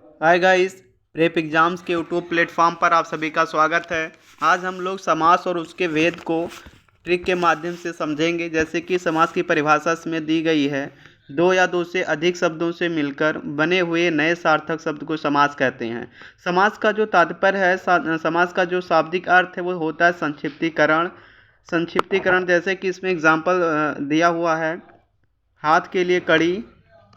Hi guys, prep exams के YouTube platform पर आप सभी का स्वागत है। आज हम लोग समास और उसके वेद को ट्रिक के माध्यम से समझेंगे। जैसे कि समास की परिभाषा इसमें दी गई है, दो या दो से अधिक शब्दों से मिलकर बने हुए नए सार्थक शब्द को समास कहते हैं। समास का जो तात्पर्य है, समास का जो शाब्दिक अर्थ है वो होता है संक्षिप्तीकरण। संक्षिप्तीकरण जैसे कि इसमें एग्जाम्पल दिया हुआ है, हाथ के लिए कड़ी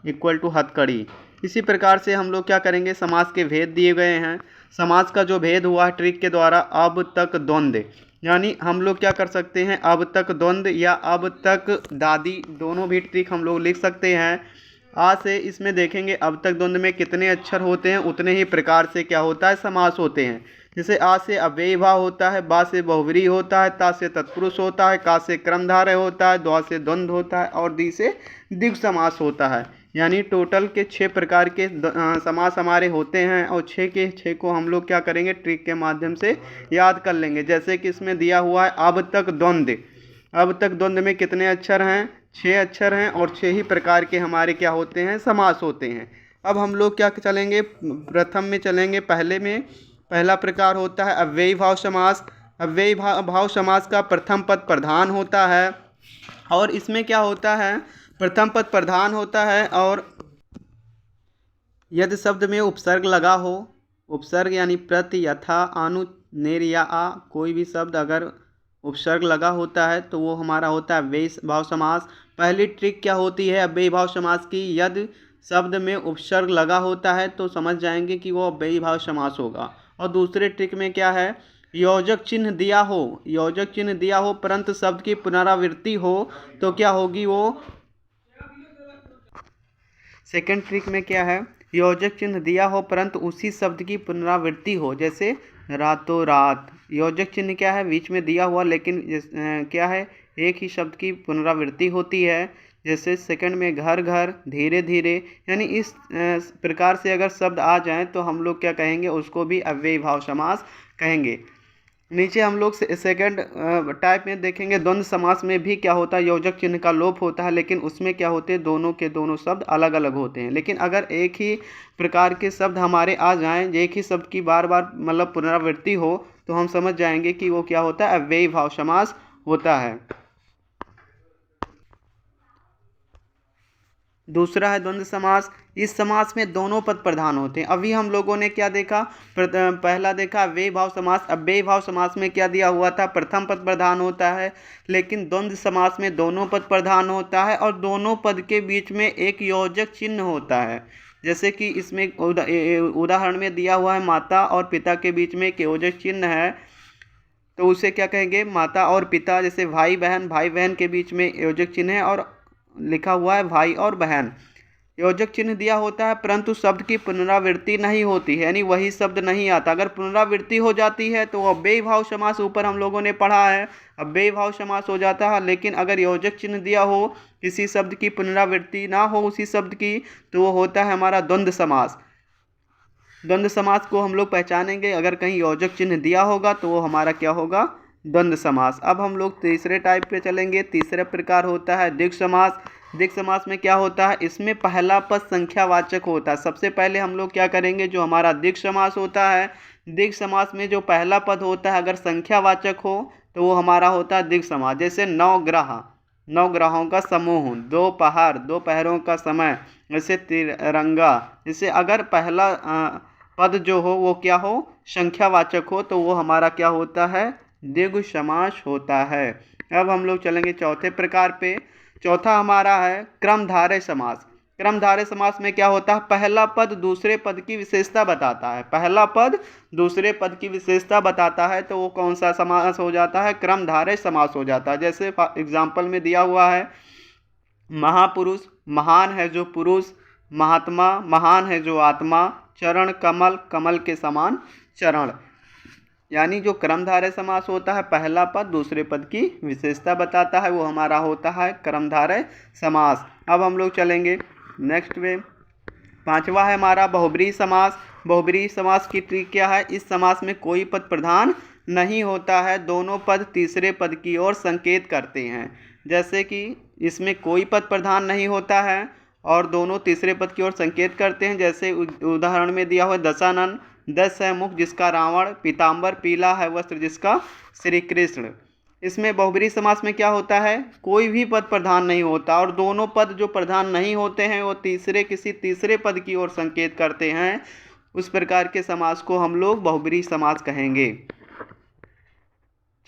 इक्वल टू हथकड़ी। इसी प्रकार से हम लोग क्या करेंगे, समास के भेद दिए गए हैं। समास का जो भेद हुआ है ट्रिक के द्वारा, अब तक द्वंद्व, यानी हम लोग क्या कर सकते हैं, अब तक द्वंद्व या अब तक दादी, दोनों भी ट्रिक हम लोग लिख सकते हैं। आ से इसमें देखेंगे अब तक द्वंद्व में कितने अक्षर होते हैं, उतने ही प्रकार से क्या होता है, समास होते हैं। जैसे आ से अव्ययी भाव होता है, बा से बहुव्रीहि होता है, ता से तत्पुरुष होता है, का से क्रमधारय होता है, द्वा से द्वंद्व होता है और दी से द्विगु समास होता है। यानी टोटल के 6 प्रकार के समास हमारे होते हैं और 6 के 6 को हम लोग क्या करेंगे, ट्रिक के माध्यम से याद कर लेंगे। जैसे कि इसमें दिया हुआ है अब तक द्वंद्व। अब तक द्वंद्व में कितने अक्षर हैं, 6 अक्षर हैं और 6 ही प्रकार के हमारे क्या होते हैं, समास होते हैं। अब हम लोग क्या चलेंगे, प्रथम में चलेंगे। पहला प्रकार होता है अव्ययी भाव समास। अव्ययी भाव समास का प्रथम पद प्रधान होता है और इसमें क्या होता है, प्रथम पद प्रधान होता है और यदि शब्द में उपसर्ग लगा हो, उपसर्ग यानी प्रति, यथा, अनु, नेर या आ, कोई भी शब्द अगर उपसर्ग लगा होता है तो वो हमारा होता है अव्ययी भाव समास। पहली ट्रिक क्या होती है अव्ययी भाव समास की, यदि शब्द में उपसर्ग लगा होता है तो समझ जाएंगे कि वो अव्ययी भाव समास होगा। और दूसरे ट्रिक में क्या है, योजक चिन्ह दिया हो, योजक चिन्ह दिया हो परंतु शब्द की पुनरावृत्ति हो तो क्या होगी वो। सेकंड ट्रिक में क्या है, योजक चिन्ह दिया हो परंतु उसी शब्द की पुनरावृत्ति हो। जैसे रातों रात, योजक चिन्ह क्या है, बीच में दिया हुआ लेकिन क्या है, एक ही शब्द की पुनरावृत्ति होती है। जैसे सेकंड में घर घर, धीरे धीरे, यानी इस प्रकार से अगर शब्द आ जाएं तो हम लोग क्या कहेंगे, उसको भी अव्ययी भाव समास कहेंगे। नीचे हम लोग सेकंड टाइप में देखेंगे, द्वंद्व समास में भी क्या होता है, योजक चिन्ह का लोप होता है लेकिन उसमें क्या होते हैं, दोनों के दोनों शब्द अलग अलग होते हैं। लेकिन अगर एक ही प्रकार के शब्द हमारे आ जाएं, एक ही शब्द की बार बार मतलब पुनरावृत्ति हो तो हम समझ जाएंगे कि वो क्या होता है, अव्ययी भाव समास होता है। दूसरा है द्वंद्व समास। इस समास में दोनों पद प्रधान होते हैं। अभी हम लोगों ने क्या देखा, पहला देखा अव्ययी भाव समास। अव्ययी भाव समास में क्या दिया हुआ था, प्रथम पद प्रधान होता है। लेकिन द्वंद्व समास में दोनों पद प्रधान होता है और दोनों पद के बीच में एक योजक चिन्ह होता है। जैसे कि इसमें उदाहरण में दिया हुआ है, माता और पिता के बीच में एक योजक चिन्ह है तो उसे क्या कहेंगे, माता और पिता। जैसे भाई बहन के बीच में योजक चिन्ह है और लिखा हुआ है भाई और बहन। योजक चिन्ह दिया होता है परंतु शब्द की पुनरावृत्ति नहीं होती है, यानी वही शब्द नहीं आता। अगर पुनरावृत्ति हो जाती है तो अव्ययी भाव समास, ऊपर हम लोगों ने पढ़ा है, अव्ययी भाव समास हो जाता है। लेकिन अगर योजक चिन्ह दिया हो, किसी शब्द की पुनरावृत्ति ना हो उसी शब्द की, तो वो होता है हमारा द्वंद्व समास। द्वंद्व समास को हम लोग पहचानेंगे, अगर कहीं योजक चिन्ह दिया होगा तो वो हमारा क्या होगा, द्वंद्व समास। अब हम लोग तीसरे टाइप पे चलेंगे। तीसरा प्रकार होता है द्विगु समास। द्विगु समास में क्या होता है, इसमें पहला पद संख्यावाचक होता है। सबसे पहले हम लोग क्या करेंगे, जो हमारा द्विगु समास होता है, द्विगु समास में जो पहला पद होता है अगर संख्यावाचक हो तो वो हमारा होता है द्विगु समास। जैसे नौ ग्रहों का समूह, दोपहर, दोपहरों का समय, जैसे तिरंगा। जैसे अगर पहला पद जो हो वो क्या हो, संख्यावाचक हो तो वो हमारा क्या होता है, द्विगु समास होता है। अब हम लोग चलेंगे चौथे प्रकार पे। चौथा हमारा है क्रमधारय समास। क्रमधारय समास में क्या होता है, पहला पद दूसरे पद की विशेषता बताता है। पहला पद दूसरे पद की विशेषता बताता है तो वो कौन सा समास हो जाता है, क्रमधारय समास हो जाता है। जैसे एग्जाम्पल में दिया हुआ है, महापुरुष, महान है जो पुरुष, महात्मा, महान है जो आत्मा, चरण कमल, कमल के समान चरण। यानी जो क्रमधारय समास होता है, पहला पद दूसरे पद की विशेषता बताता है, वो हमारा होता है क्रमधारय समास। अब हम लोग चलेंगे नेक्स्ट में। पांचवा है हमारा बहुब्रीहि समास। बहुब्रीहि समास की ट्रिक क्या है, इस समास में कोई पद प्रधान नहीं होता है, दोनों पद तीसरे पद की ओर संकेत करते हैं। जैसे कि इसमें कोई पद प्रधान नहीं होता है और दोनों तीसरे पद की ओर संकेत करते हैं। जैसे उदाहरण में दिया हुआ है दशानन, दस है मुख जिसका रावण, पीताम्बर पीला है वस्त्र जिसका श्री कृष्ण। इसमें बहुब्रीहि समास में क्या होता है, कोई भी पद प्रधान नहीं होता और दोनों पद जो प्रधान नहीं होते हैं वो किसी तीसरे पद की ओर संकेत करते हैं। उस प्रकार के समास को हम लोग बहुब्रीहि समास कहेंगे।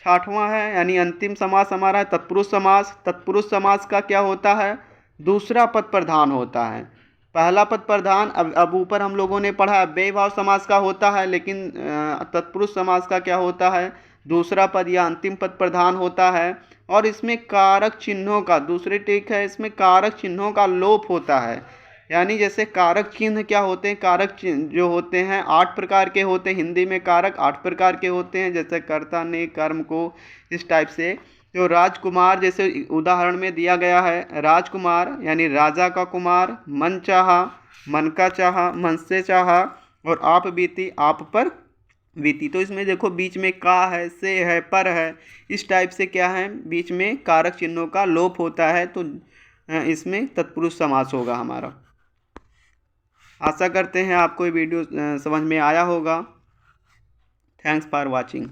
छठवां है यानी अंतिम समास हमारा है तत्पुरुष समास। तत्पुरुष समास का क्या होता है, दूसरा पद प्रधान होता है, पहला पद प्रधान अब ऊपर हम लोगों ने पढ़ा अव्ययी भाव समास का होता है, लेकिन तत्पुरुष समास का क्या होता है, दूसरा पद या अंतिम पद प्रधान होता है। और इसमें कारक चिन्हों का दूसरी टिक है, इसमें कारक चिन्हों का लोप होता है। यानी जैसे कारक चिन्ह क्या होते हैं, कारक चिन्ह जो होते हैं 8 प्रकार के होते हैं, हिंदी में कारक 8 प्रकार के होते हैं, जैसे कर्ता ने कर्म को इस टाइप से। जो राजकुमार जैसे उदाहरण में दिया गया है, राजकुमार यानी राजा का कुमार, मन चाहा, मन का चाहा, मन से चाहा, और आप बीती, आप पर बीती। तो इसमें देखो बीच में का है, से है, पर है, इस टाइप से क्या है, बीच में कारक चिन्हों का लोप होता है। तो इसमें तत्पुरुष समास होगा हमारा। आशा करते हैं आपको ये वीडियो समझ में आया होगा। Thanks for watching.